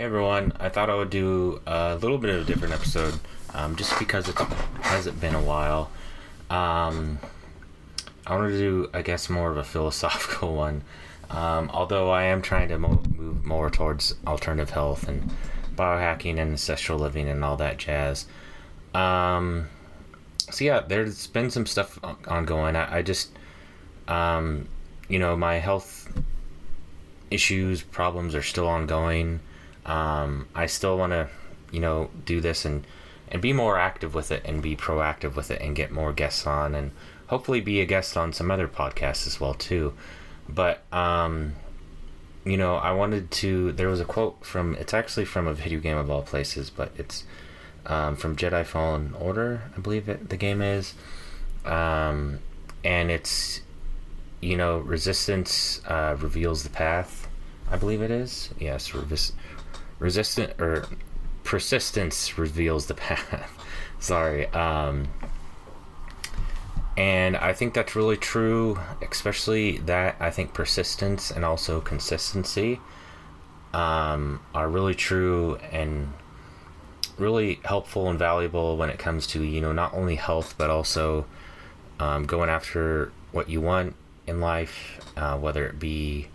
Hey everyone, I thought I would do a little bit of a different episode, just because it hasn't been a while. I wanted to do, I guess, more of a philosophical one, although I am trying to move more towards alternative health and biohacking and ancestral living and all that jazz. So yeah, there's been some stuff ongoing. I just, my health issues, problems are still ongoing. I still want to, do this and be more active with it and be proactive with it and get more guests on and hopefully be a guest on some other podcasts as well too. But, I wanted to, there was a quote it's actually from a video game of all places, but it's from Jedi Fallen Order, I believe the game is. And it's, resistance reveals the path, I believe it is. Yes, persistence reveals the path. Sorry. And I think that's really true, especially that I think persistence and also consistency are really true and really helpful and valuable when it comes to, not only health, but also going after what you want in life, whether it be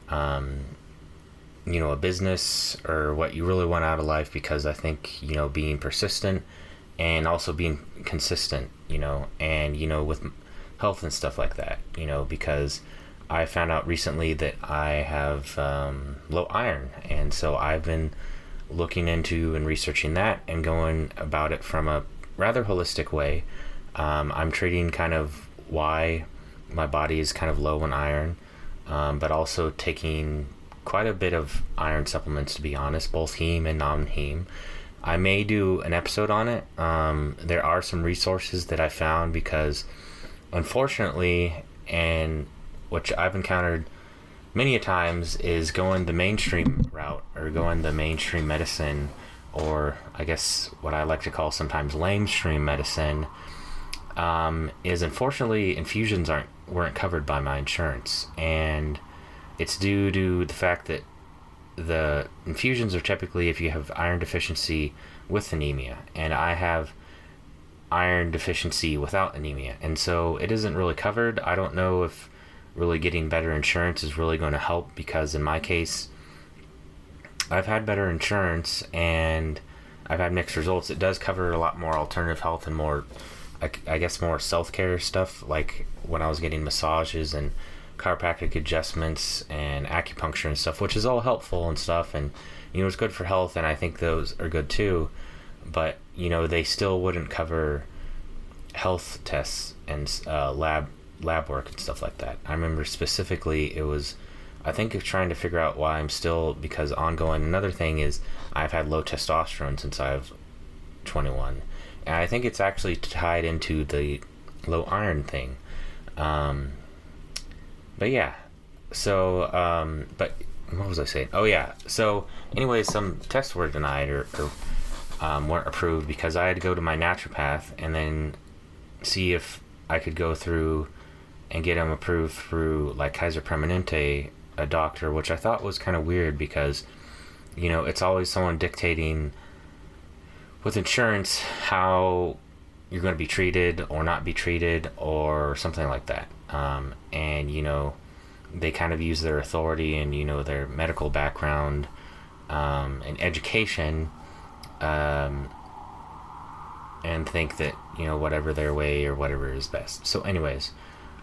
a business or what you really want out of life, because I think, being persistent and also being consistent, and, with health and stuff like that, because I found out recently that I have low iron. And so I've been looking into and researching that and going about it from a rather holistic way. I'm treating kind of why my body is kind of low in iron, but also taking quite a bit of iron supplements, to be honest, both heme and non-heme. I may do an episode on it. There are some resources that I found because, unfortunately, and which I've encountered many a times, is going the mainstream route or going the mainstream medicine, or I guess what I like to call sometimes lamestream medicine, is unfortunately infusions weren't covered by my insurance. And it's due to the fact that the infusions are typically if you have iron deficiency with anemia, and I have iron deficiency without anemia, and so it isn't really covered. I don't know if really getting better insurance is really going to help, because in my case, I've had better insurance and I've had mixed results. It does cover a lot more alternative health and more, I guess, more self-care stuff, like when I was getting massages and chiropractic adjustments and acupuncture and stuff, which is all helpful and stuff, and it's good for health, and I think those are good too. But they still wouldn't cover health tests and lab work and stuff like that. I remember specifically it was, I think, of trying to figure out why I'm still, because ongoing, another thing is I've had low testosterone since I was 21, and I think it's actually tied into the low iron thing. But yeah, so, but what was I saying? Oh yeah, so anyway, some tests were denied or weren't approved because I had to go to my naturopath and then see if I could go through and get them approved through like Kaiser Permanente, a doctor, which I thought was kind of weird because, it's always someone dictating with insurance how you're going to be treated or not be treated or something like that. And they kind of use their authority and their medical background and education, and think that whatever their way or whatever is best. So anyways,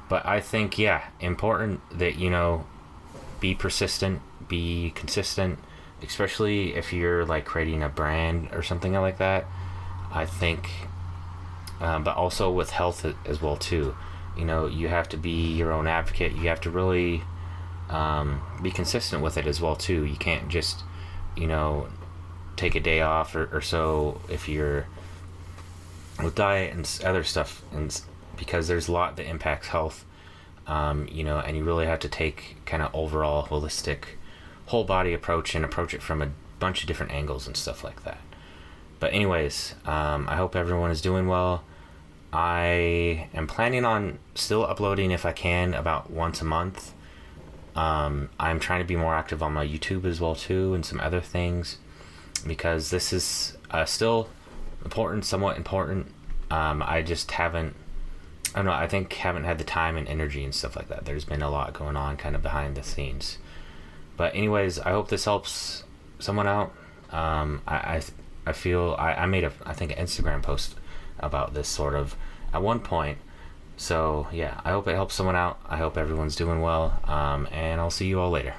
but I think important that be persistent, be consistent, especially if you're like creating a brand or something like that. I think, but also with health as well too. You have to be your own advocate. You have to really be consistent with it as well too. You can't just, take a day off or so if you're with diet and other stuff, and because there's a lot that impacts health, and you really have to take kind of overall holistic whole body approach and approach it from a bunch of different angles and stuff like that. But anyways, I hope everyone is doing well. I am planning on still uploading, if I can, about once a month. I'm trying to be more active on my YouTube as well too, and some other things, because this is still important, somewhat important. I just haven't, I don't know, I think haven't had the time and energy and stuff like that. There's been a lot going on kind of behind the scenes. But anyways, I hope this helps someone out. I feel I made I think an Instagram post about this sort of at one point. So yeah, I hope it helps someone out. I hope everyone's doing well. And I'll see you all later.